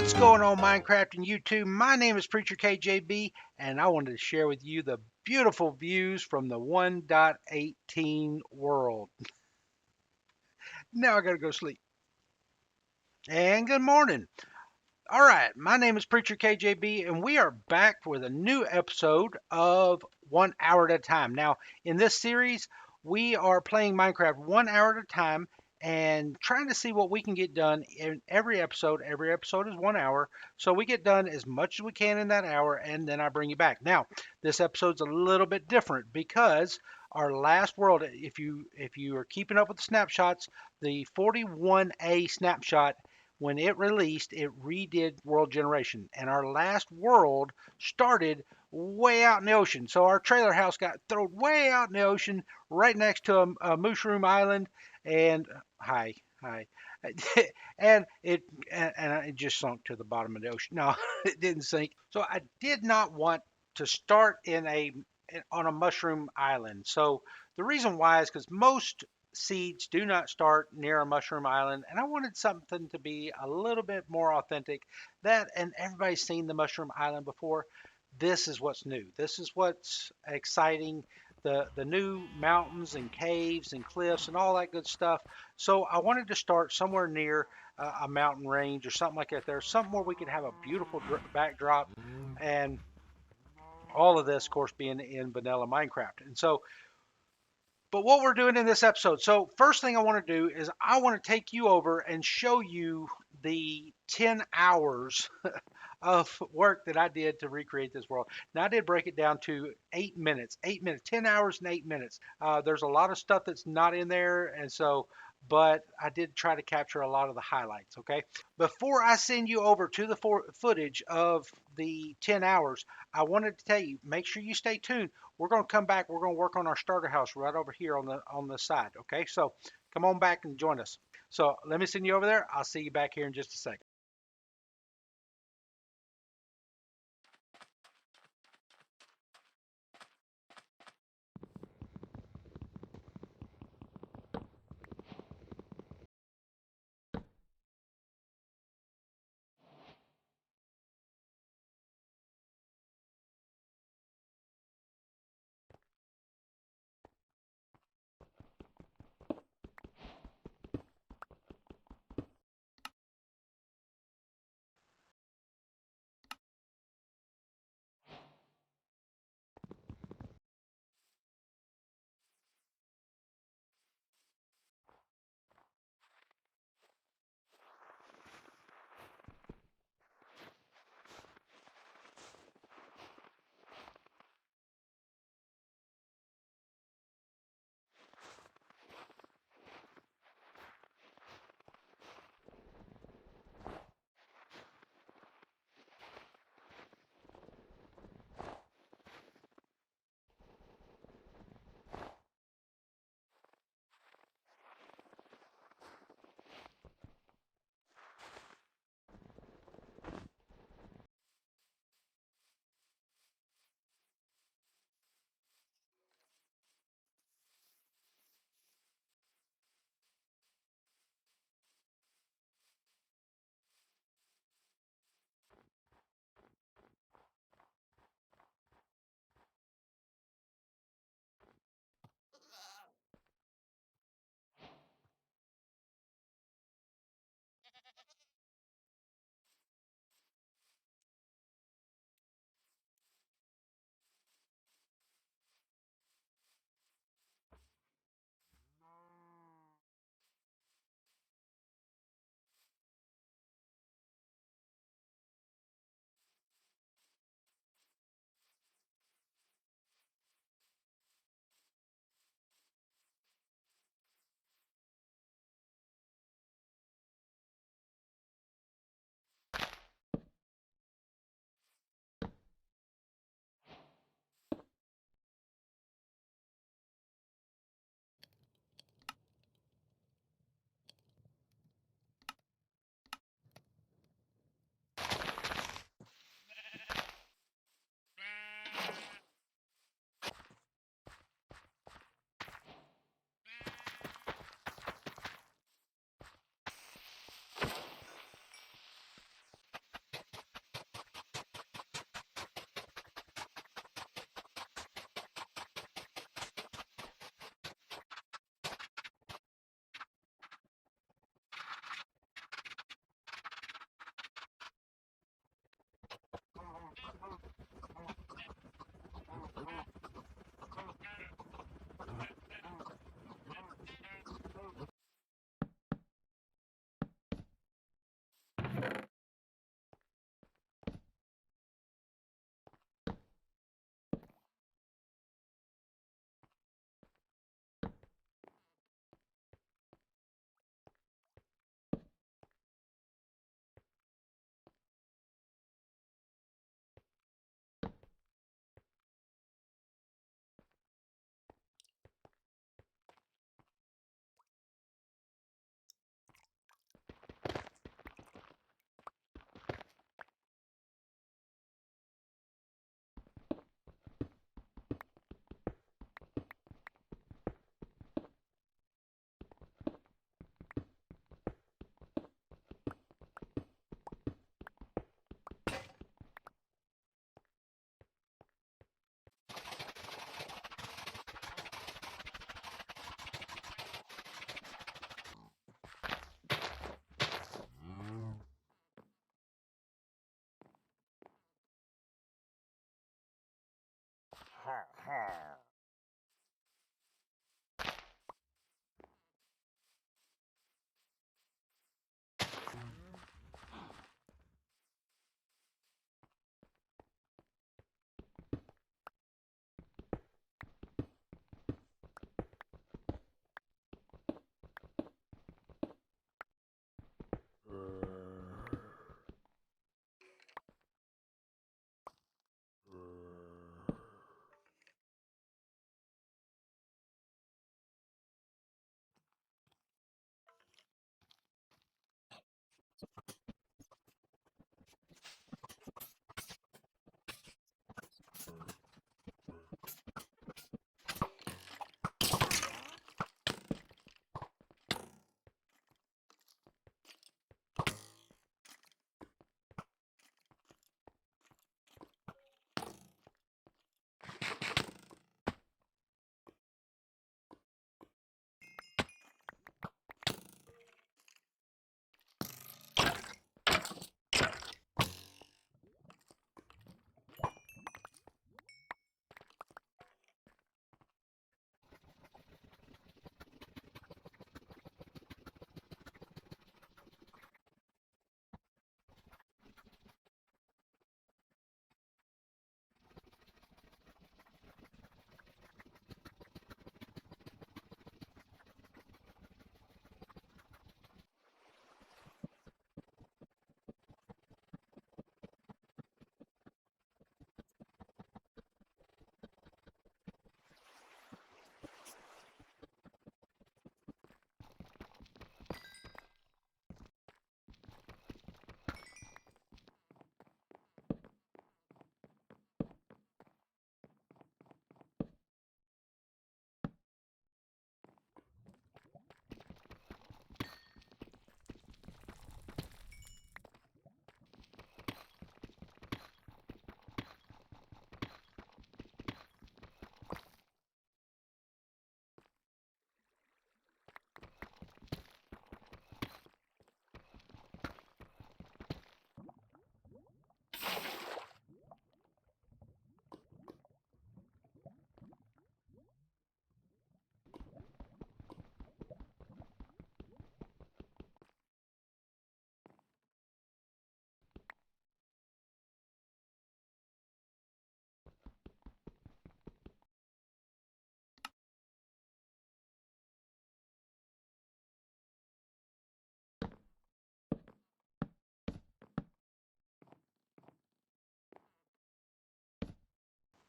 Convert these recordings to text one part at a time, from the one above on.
What's going on, Minecraft and YouTube? My name is Preacher KJB, and I wanted to share with you the beautiful views from the 1.18 world. Now I gotta go sleep. And good morning. All right, my name is Preacher KJB, and we are back with a new episode of 1 hour at a time. Now, in this series, we are playing Minecraft 1 hour at a time and trying to see what we can get done in every episode. Every episode is 1 hour, so we get done as much as we can in that hour, and then I bring you back. Now, this episode's a little bit different because our last world, if you are keeping up with the snapshots, the 41A snapshot when it released, it redid world generation. And our last world started way out in the ocean. So our trailer house got thrown way out in the ocean, right next to a mushroom island. And hi, hi. and it just sunk to the bottom of the ocean. No, it didn't sink. So I did not want to start on a mushroom island. So the reason why is because most seeds do not start near a mushroom island, and I wanted something to be a little bit more authentic. And everybody's seen the mushroom island before. This is what's new. This is what's exciting. The new mountains and caves and cliffs and all that good stuff. So I wanted to start somewhere near a mountain range or something like that. There's something where we could have a beautiful backdrop, and all of this, of course, being in vanilla Minecraft. And so but what we're doing in this episode, so first thing I want to do is I want to take you over and show you the 10 hours of work that I did to recreate this world. Now I did break it down to 8 minutes, 8 minutes, 10 hours and 8 minutes. There's a lot of stuff that's not in there, and so, but I did try to capture a lot of the highlights. Okay, before I send you over to the footage of the 10 hours, I wanted to tell you, make sure you stay tuned. We're going to come back. We're going to work on our starter house right over here on the side. Okay, so come on back and join us. So let me send you over there. I'll see you back here in just a second.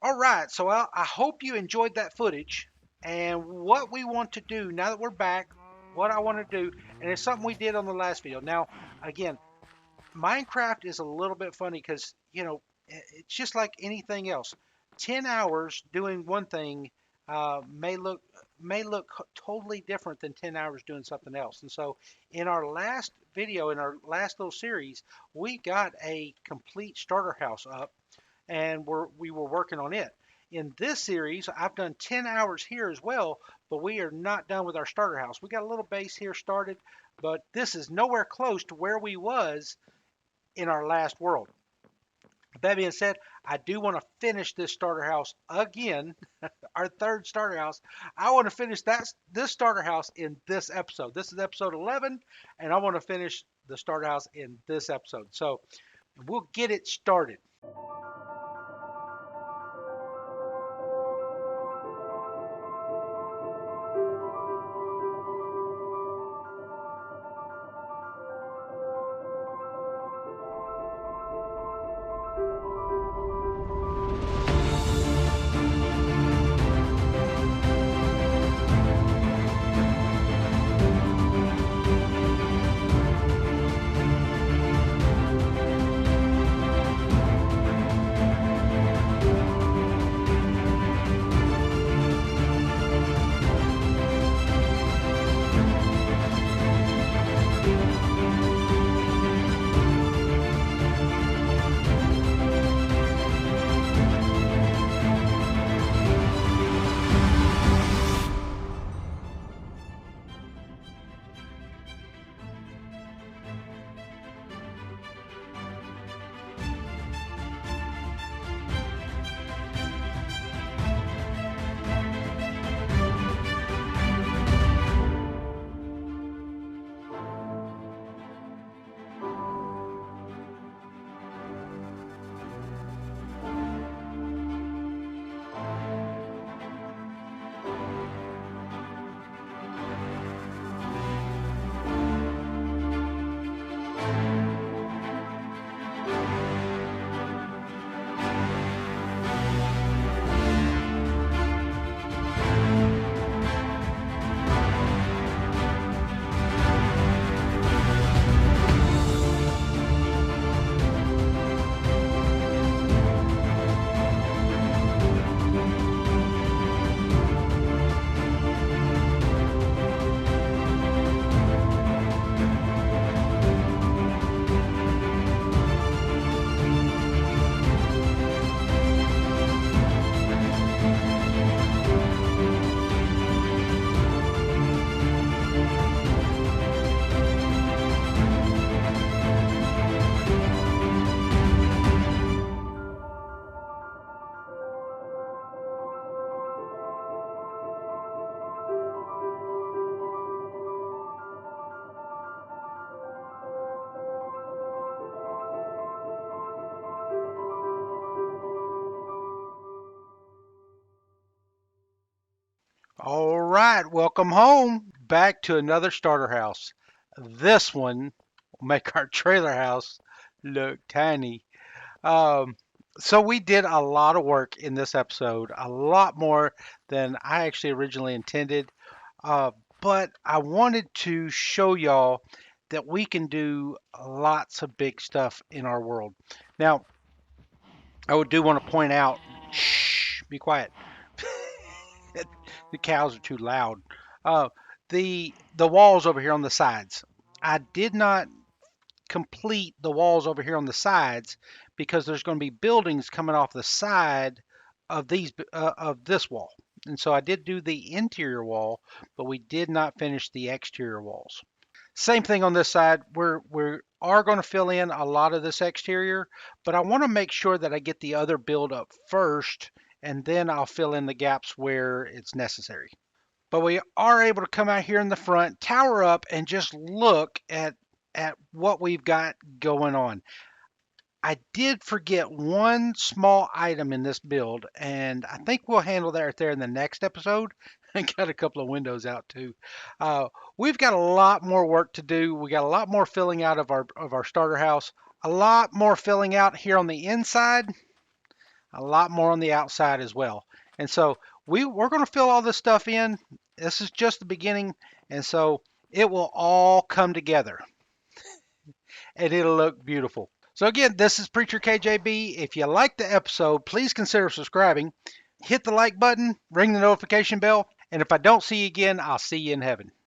All right, so I hope you enjoyed that footage. And what we want to do now that we're back, what I want to do, and it's something we did on the last video. Now, again, Minecraft is a little bit funny because, it's just like anything else. 10 hours doing one thing may look totally different than 10 hours doing something else. And so in our last video, in our last little series, we got a complete starter house up and we were working on it. In this series, I've done 10 hours here as well, but we are not done with our starter house. We got a little base here started, but this is nowhere close to where we was in our last world. That being said, I do want to finish this starter house again, our third starter house. I want to finish this starter house in this episode. This is episode 11, and I want to finish the starter house in this episode. So we'll get it started. right, welcome home. Back to another starter house. This one will make our trailer house look tiny. Um, so we did a lot of work in this episode, a lot more than I actually originally intended. Uh, but I wanted to show y'all that we can do lots of big stuff in our world. Now, do want to point out, shh, be quiet. The cows are too loud. Uh, the walls over here on the sides. I did not complete the walls over here on the sides because there's going to be buildings coming off the side of this wall. And so I did do the interior wall, but we did not finish the exterior walls. Same thing on this side. We are going to fill in a lot of this exterior, but I want to make sure that I get the other build up first, and then I'll fill in the gaps where it's necessary. But we are able to come out here in the front, tower up, and just look at what we've got going on. I did forget one small item in this build, and I think we'll handle that right there in the next episode. I got a couple of windows out too. We've got a lot more work to do. We got a lot more filling out of our starter house, a lot more filling out here on the inside, a lot more on the outside as well. And so we're going to fill all this stuff in. This is just the beginning, and so it will all come together, and it'll look beautiful. So again, this is Preacher KJB. If you like the episode, please consider subscribing. Hit the like button, ring the notification bell, and if I don't see you again, I'll see you in heaven.